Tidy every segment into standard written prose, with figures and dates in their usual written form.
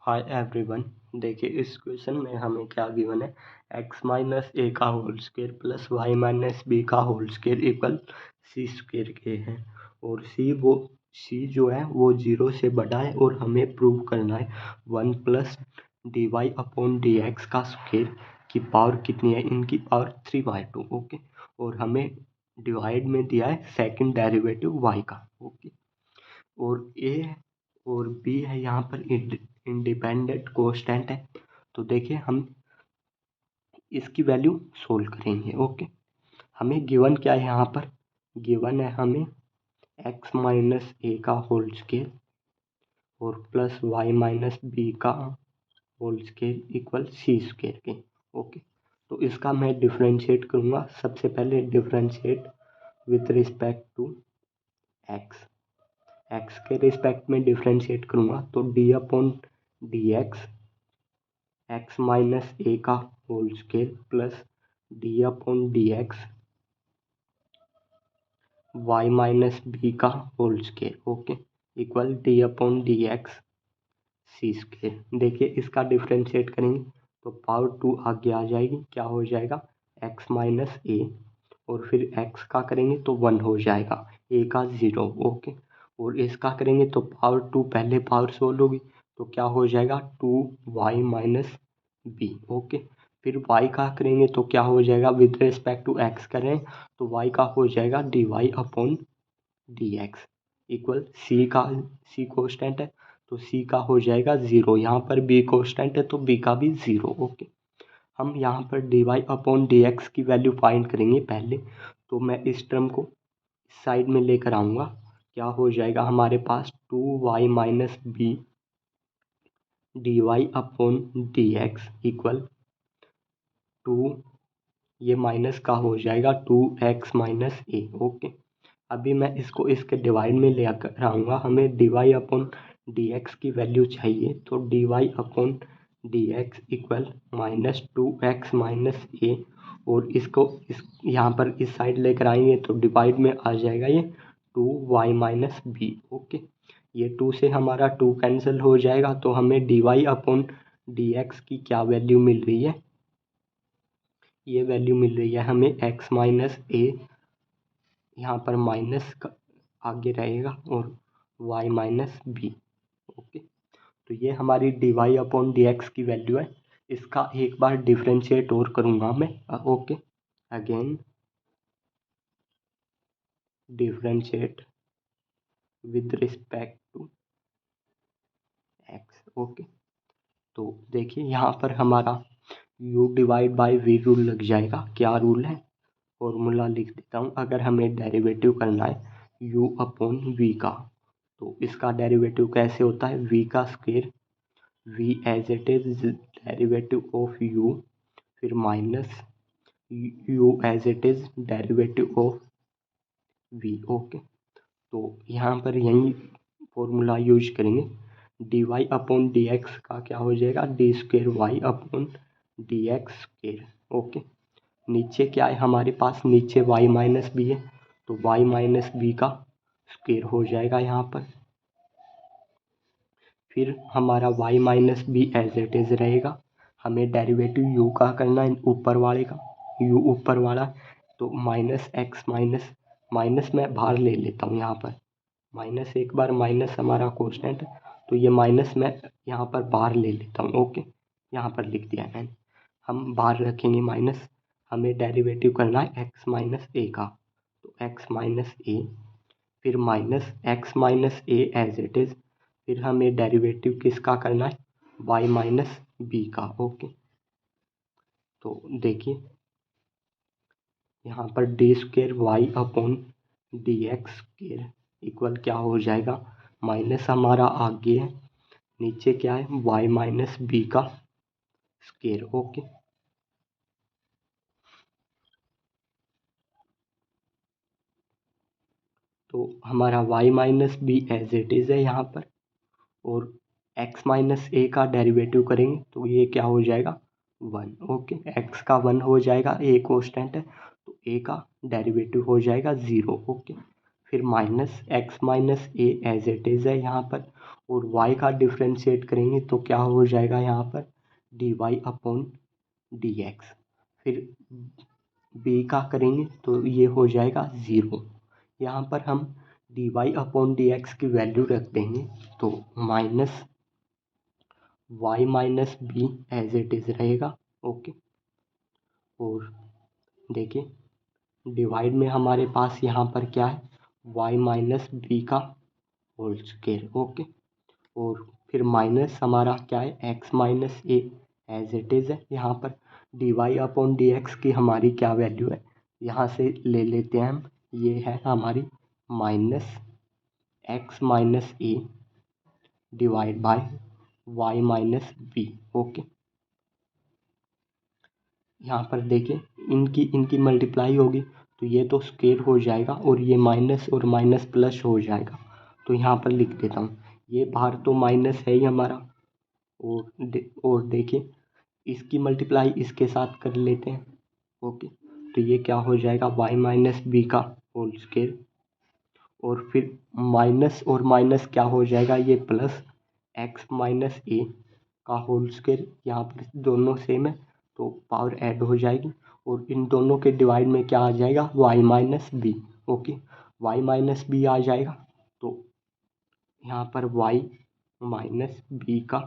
Hi everyone. देखिए इस question में हमें क्या गिवन है, x माइनस ए का whole square plus Y minus B का whole square equal C square के हैं। और सी जो है वो 0 से बड़ा है और हमें प्रूव करना है 1 plus D Y upon D X का स्क्वायर की पावर कितनी है, इनकी पावर 3/2। ओके। और हमें डिवाइड में दिया है सेकंड डेरिवेटिव y का। ओके। और ए और बी है यहाँ पर इंडिपेंडेंट कोस्टेंट है। तो देखिए हम इसकी वैल्यू सोल्व करेंगे। ओके। हमें गिवन क्या है, यहाँ पर गिवन है हमें x माइनस ए का होल स्क्वायर और प्लस वाई माइनस बी का whole square equal C square के। ओके। तो इसका मैं डिफ्रेंशिएट करूँगा। सबसे पहले differentiate with respect to X के रिस्पेक्ट में डिफ्रेंशिएट करूँगा तो D upon D X minus A का whole square plus D upon D X Y minus B का whole square. Okay. Equal D upon D X C square. देखिए इसका differentiate करेंगे तो पावर 2 आगे आ जाएगी, क्या हो जाएगा एक्स माइनस ए, और फिर एक्स का करेंगे तो 1 हो जाएगा, ए का 0। ओके। और इसका करेंगे तो पावर 2 पहले पावर सोल्व होगी तो क्या हो जाएगा 2y माइनस बी। ओके। फिर y का करेंगे तो क्या हो जाएगा, विद रिस्पेक्ट टू x करें तो y का हो जाएगा D Y upon D X equal C constant है तो c का हो जाएगा 0। यहाँ पर b कोस्टेंट है तो b का भी 0। ओके। हम यहाँ पर D Y upon D X की वैल्यू फाइंड करेंगे पहले। तो मैं इस टर्म को इस साइड में लेकर आऊँगा, क्या हो जाएगा हमारे पास 2y minus B D Y upon D X equal 2, ये माइनस का हो जाएगा 2x माइनस ए। ओके। अभी मैं इसको इसके डिवाइड में ले कर आऊँगा। हमें D Y upon D X की वैल्यू चाहिए तो D Y upon D X equal -2x minus A, और इसको इस यहाँ पर इस साइड लेकर आएंगे तो डिवाइड में आ जाएगा ये 2y माइनस बी। ओके। ये 2 से हमारा 2 कैंसिल हो जाएगा तो हमें D Y upon D X की क्या वैल्यू मिल रही है, ये वैल्यू मिल रही है हमें x माइनस ए, यहाँ पर माइनस आगे रहेगा, और y माइनस बी। ओके। तो ये हमारी D Y upon D X की वैल्यू है। इसका एक बार डिफ्रेंशिएट और करूँगा मैं। Okay. Again differentiate with respect to X. Okay. तो देखिए यहाँ पर हमारा u divide by v rule लग जाएगा। क्या रूल है, फॉर्मूला लिख देता हूँ। अगर हमें डेरिवेटिव करना है u अपॉन v का, तो इसका डेरिवेटिव कैसे होता है, v का square, v as it is derivative of u, फिर minus u as it is derivative of v। Okay. तो यहाँ पर यही फॉर्मूला यूज करेंगे। D Y upon D X का क्या हो जाएगा, D square Y upon D X square. Okay. नीचे क्या है हमारे पास, नीचे y माइनस बी है तो y माइनस बी का स्क्वायर हो जाएगा यहाँ पर। फिर हमारा y minus B as it is रहेगा। हमें डेरिवेटिव u का करना है, ऊपर वाले का, u ऊपर वाला, तो माइनस एक्स माइनस मैं बाहर ले लेता हूँ यहाँ पर, माइनस एक बार माइनस हमारा कोस्टेंट है तो ये माइनस मैं यहाँ पर बाहर ले लेता हूँ। ओके। यहाँ पर लिख दिया मैंने, हम बाहर रखेंगे माइनस। हमें डेरिवेटिव करना है x माइनस ए का, तो x माइनस ए, फिर minus x minus A as it is, फिर हमें डेरिवेटिव किसका करना है, y माइनस बी का। ओके। तो देखिए यहाँ पर D square Y upon D X square equal क्या हो जाएगा, माइनस हमारा आगे है, नीचे क्या है y माइनस बी का स्क्वेयर। ओके। तो हमारा y minus B as it is है यहाँ पर, और x माइनस ए का डेरिवेटिव करेंगे तो ये क्या हो जाएगा 1। ओके। x का 1 हो जाएगा, a कोस्टेंट है तो a का डेरिवेटिव हो जाएगा 0। ओके। फिर minus X minus A as it is है यहाँ पर, और वाई का डिफ्रेंशिएट करेंगे तो क्या हो जाएगा यहाँ पर D Y upon D X. फिर बी का करेंगे तो ये हो जाएगा 0। यहाँ पर हम D Y upon D X की वैल्यू रख देंगे तो minus Y minus B as it is रहेगा। ओके, और देखिए डिवाइड में हमारे पास यहाँ पर क्या है वाई माइनस बी का होल स्क्वायर। ओके, और फिर माइनस हमारा क्या है X minus A as it is है। यहाँ पर D Y upon D X की हमारी क्या वैल्यू है, यहाँ से ले लेते हैं हम, ये है हमारी minus X minus A divide by Y minus B. Okay, यहाँ पर देखिए इनकी मल्टीप्लाई होगी तो ये तो स्क्वायर हो जाएगा और ये माइनस और माइनस प्लस हो जाएगा। तो यहाँ पर लिख देता हूँ, ये बाहर तो माइनस है ही हमारा, और देखिए इसकी मल्टीप्लाई इसके साथ कर लेते हैं। ओके, तो ये क्या हो जाएगा वाई माइनस बी का होल स्क्वायर, और फिर माइनस और माइनस क्या हो जाएगा ये प्लस एक्स माइनस ए का होल स्क्वायर। यहाँ पर दोनों सेम है तो पावर ऐड हो जाएगी, और इन दोनों के डिवाइड में क्या आ जाएगा Y minus B. Okay, Y minus B आ जाएगा तो यहाँ पर वाई माइनस बी का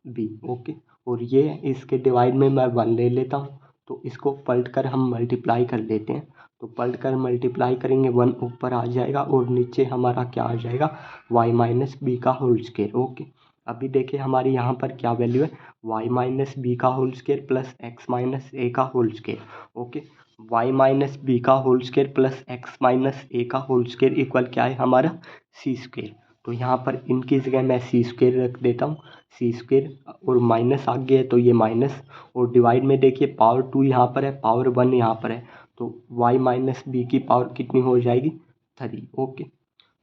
बी। ओके, और ये इसके डिवाइड में मैं 1 ले लेता हूँ तो इसको पलट कर हम मल्टीप्लाई कर लेते हैं। तो पलट कर मल्टीप्लाई करेंगे 1 ऊपर आ जाएगा और नीचे हमारा क्या आ जाएगा वाई माइनस बी का होल स्क्वायर। ओके, अभी देखिए हमारी यहाँ पर क्या वैल्यू है वाई माइनस बी का whole square plus X minus A का whole square. Okay, Y minus B का whole square plus X minus A का होल स्क्वायर इक्वल क्या है हमारा सी स्क्वायर। तो यहाँ पर इनकी जगह मैं सी स्क्वायर रख देता हूँ, सी स्क्वायर और माइनस आ गया है तो ये माइनस, और डिवाइड में देखिए पावर 2 यहाँ पर है पावर 1 यहाँ पर है तो y माइनस बी की पावर कितनी हो जाएगी 3। ओके,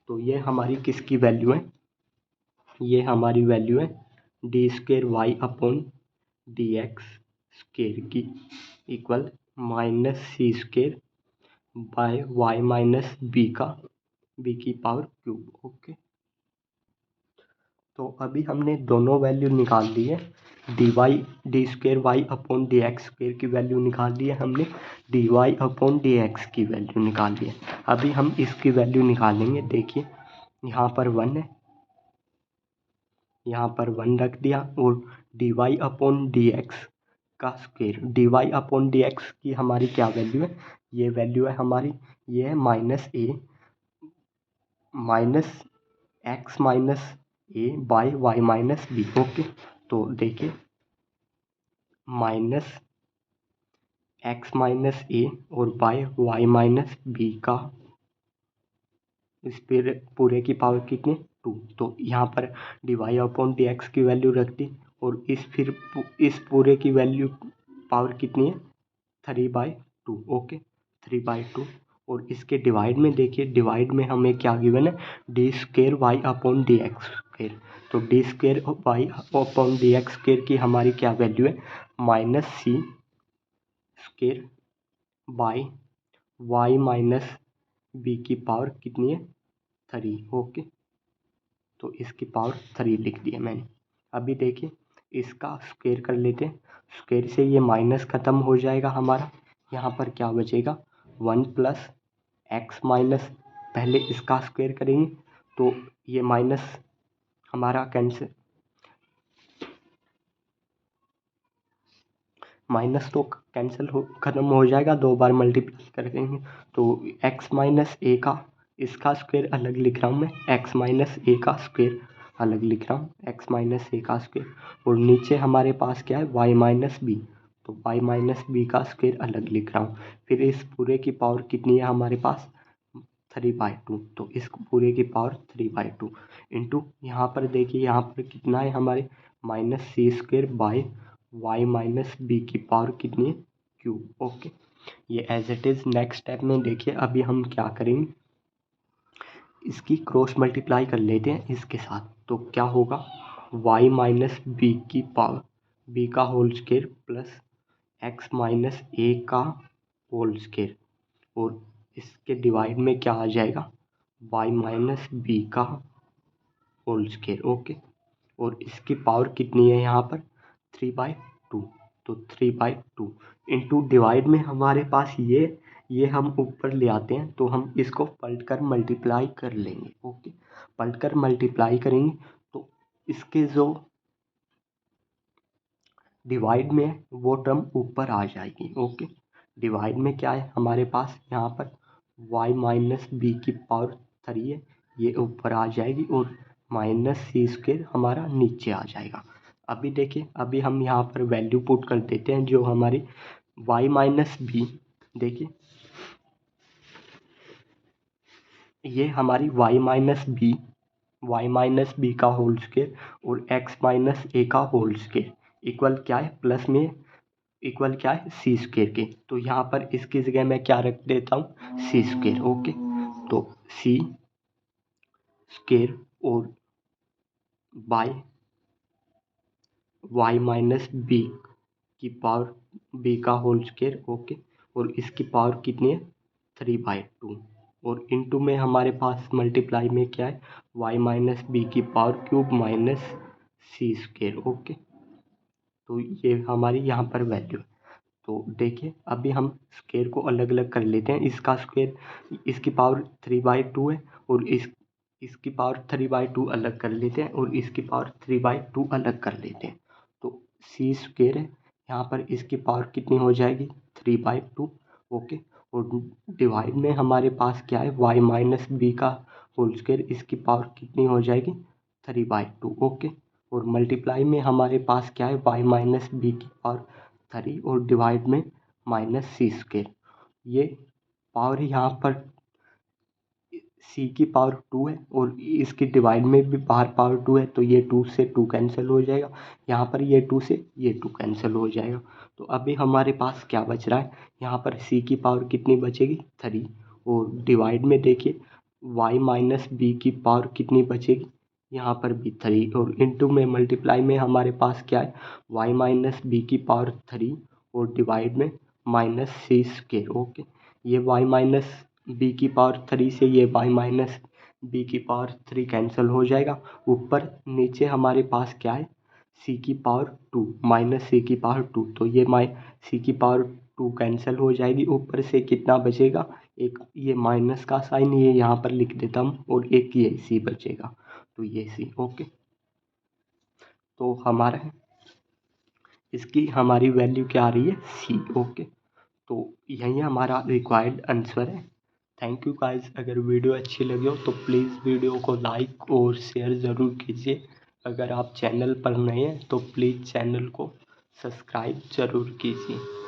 तो ये हमारी किसकी वैल्यू है, ये हमारी वैल्यू है D square Y upon D X square की equal minus C square by Y minus B का बी की पावर क्यूब। ओके, तो अभी हमने दोनों वैल्यू निकाल ली है, D square Y upon D X square की वैल्यू निकाल ली है हमने, D Y upon D X की वैल्यू निकाल ली है। अभी हम इसकी वैल्यू निकालेंगे। देखिए यहाँ पर 1 है, यहाँ पर 1 रख दिया, और D Y upon D X का square, D Y upon D X की हमारी क्या वैल्यू है, ये वैल्यू है हमारी, ये है minus A minus X minus A by Y minus B. Okay, तो देखिए माइनस एक्स माइनस ए और बाय वाई माइनस बी का इस पूरे की पावर कितनी 2। तो यहाँ पर D Y upon D X की वैल्यू रख दी, और इस पूरे की वैल्यू पावर कितनी है 3/2। ओके, 3/2, और इसके डिवाइड में देखिए डिवाइड में हमें क्या गिवन है D square Y upon D X square. तो D square Y upon D X square की हमारी क्या वैल्यू है minus C square by Y minus B की पावर कितनी है 3। ओके, तो इसकी पावर 3 लिख दिया मैंने। अभी देखिए इसका स्क्वायर कर लेते हैं, स्क्वायर से ये माइनस ख़त्म हो जाएगा हमारा, यहाँ पर क्या बचेगा 1 प्लस एक्स माइनस, पहले इसका स्क्वायर करेंगे तो ये माइनस हमारा कैंसिल, माइनस तो कैंसिल हो ख़त्म हो जाएगा, 2 बार मल्टीप्लाई करेंगे तो एक्स माइनस ए का इसका स्क्वायर अलग लिख रहा हूँ मैं, एक्स माइनस ए का स्क्वायर अलग लिख रहा हूँ, एक्स माइनस ए का स्क्वायर, और नीचे हमारे पास क्या है वाई माइनस बी, तो वाई माइनस बी का स्क्वायर अलग लिख रहा हूँ। फिर इस पूरे की पावर कितनी है हमारे पास 3/2, तो इस पूरे की पावर 3/2 इंटू यहाँ पर देखिए यहाँ पर कितना है हमारे minus C square by Y minus B की पावर कितनी है क्यूब। ओके, ये as it is next step में देखिए अभी हम क्या करेंगे, इसकी क्रॉस मल्टीप्लाई कर लेते हैं इसके साथ, तो क्या होगा वाई माइनस बी की पावर बी का whole square plus X minus A का होल स्क्वायर, और इसके डिवाइड में क्या आ जाएगा, वाई माइनस बी का होल स्क्वायर। ओके, और इसकी पावर कितनी है यहाँ पर, 3/2। तो 3/2 इंटू डिवाइड में हमारे पास ये हम ऊपर ले आते हैं, तो हम इसको पलट कर मल्टीप्लाई कर लेंगे। ओके, पलट कर मल्टीप्लाई करेंगे तो इसके जो डिवाइड में है वो टर्म ऊपर आ जाएगी। ओके, डिवाइड में क्या है हमारे पास यहाँ पर y माइनस बी की पावर 3 है, ये ऊपर आ जाएगी और माइनस सी स्क्वायर हमारा नीचे आ जाएगा। अभी देखिए, अभी हम यहाँ पर वैल्यू पुट कर देते हैं जो हमारी y माइनस बी, देखिए ये हमारी y माइनस बी का होल स्क्वायर और x माइनस ए का होल स्क्वायर इक्वल क्या है, प्लस में इक्वल क्या है, सी स्क्वायर के। तो यहाँ पर इसकी जगह मैं क्या रख देता हूँ, सी स्क्वायर। ओके, तो सी स्क्वायर और बाय वाई माइनस बी की पावर बी का होल स्क्वायर। ओके, और इसकी पावर कितनी है, 3/2 और इनटू में हमारे पास मल्टीप्लाई में क्या है, वाई माइनस बी की power cube minus C square. Okay, तो ये हमारी यहाँ पर वैल्यू है। तो देखिए अभी हम स्क्वायर को अलग अलग कर लेते हैं। इसका स्क्वायर, इसकी पावर 3/2 है और इसकी पावर 3/2 अलग कर लेते हैं और इसकी पावर 3/2 अलग कर लेते हैं। तो सी स्क्वायर है यहाँ पर, इसकी पावर कितनी हो जाएगी, 3/2। ओके, और डिवाइड में हमारे पास क्या है, वाई माइनस बी का होल स्क्वायर, इसकी पावर कितनी हो जाएगी, 3/2। ओके, और मल्टीप्लाई में हमारे पास क्या है, वाई माइनस बी की पावर 3 और डिवाइड में माइनस सी स्क्वायर। ये पावर यहाँ पर सी की पावर 2 है और इसकी डिवाइड में भी बाहर पावर 2 है, तो ये 2 से 2 कैंसिल हो जाएगा। यहाँ पर ये 2 से ये 2 कैंसिल हो जाएगा। तो अभी हमारे पास क्या बच रहा है, यहाँ पर सी की पावर कितनी बचेगी, 3 और डिवाइड में देखिए वाई माइनस बी की पावर कितनी बचेगी, यहाँ पर भी 3 और इनटू में मल्टीप्लाई में हमारे पास क्या है, वाई माइनस बी की पावर 3 और डिवाइड में माइनस सी स्क्वायर। ओके, ये वाई माइनस बी की पावर 3 से ये वाई माइनस बी की पावर 3 कैंसिल हो जाएगा। ऊपर नीचे हमारे पास क्या है, सी की पावर 2 माइनस सी की पावर 2, तो ये सी की पावर 2 कैंसिल हो जाएगी। ऊपर से कितना बचेगा, एक ये माइनस का साइन ये यहाँ पर लिख देता हूँ और एक ये सी बचेगा, तो ये सी। ओके, तो हमारा इसकी हमारी वैल्यू क्या आ रही है, सी। ओके, तो यही हमारा रिक्वायर्ड आंसर है। थैंक यू गाइस, अगर वीडियो अच्छी लगी हो तो प्लीज़ वीडियो को लाइक और शेयर ज़रूर कीजिए। अगर आप चैनल पर नए हैं तो प्लीज़ चैनल को सब्सक्राइब ज़रूर कीजिए।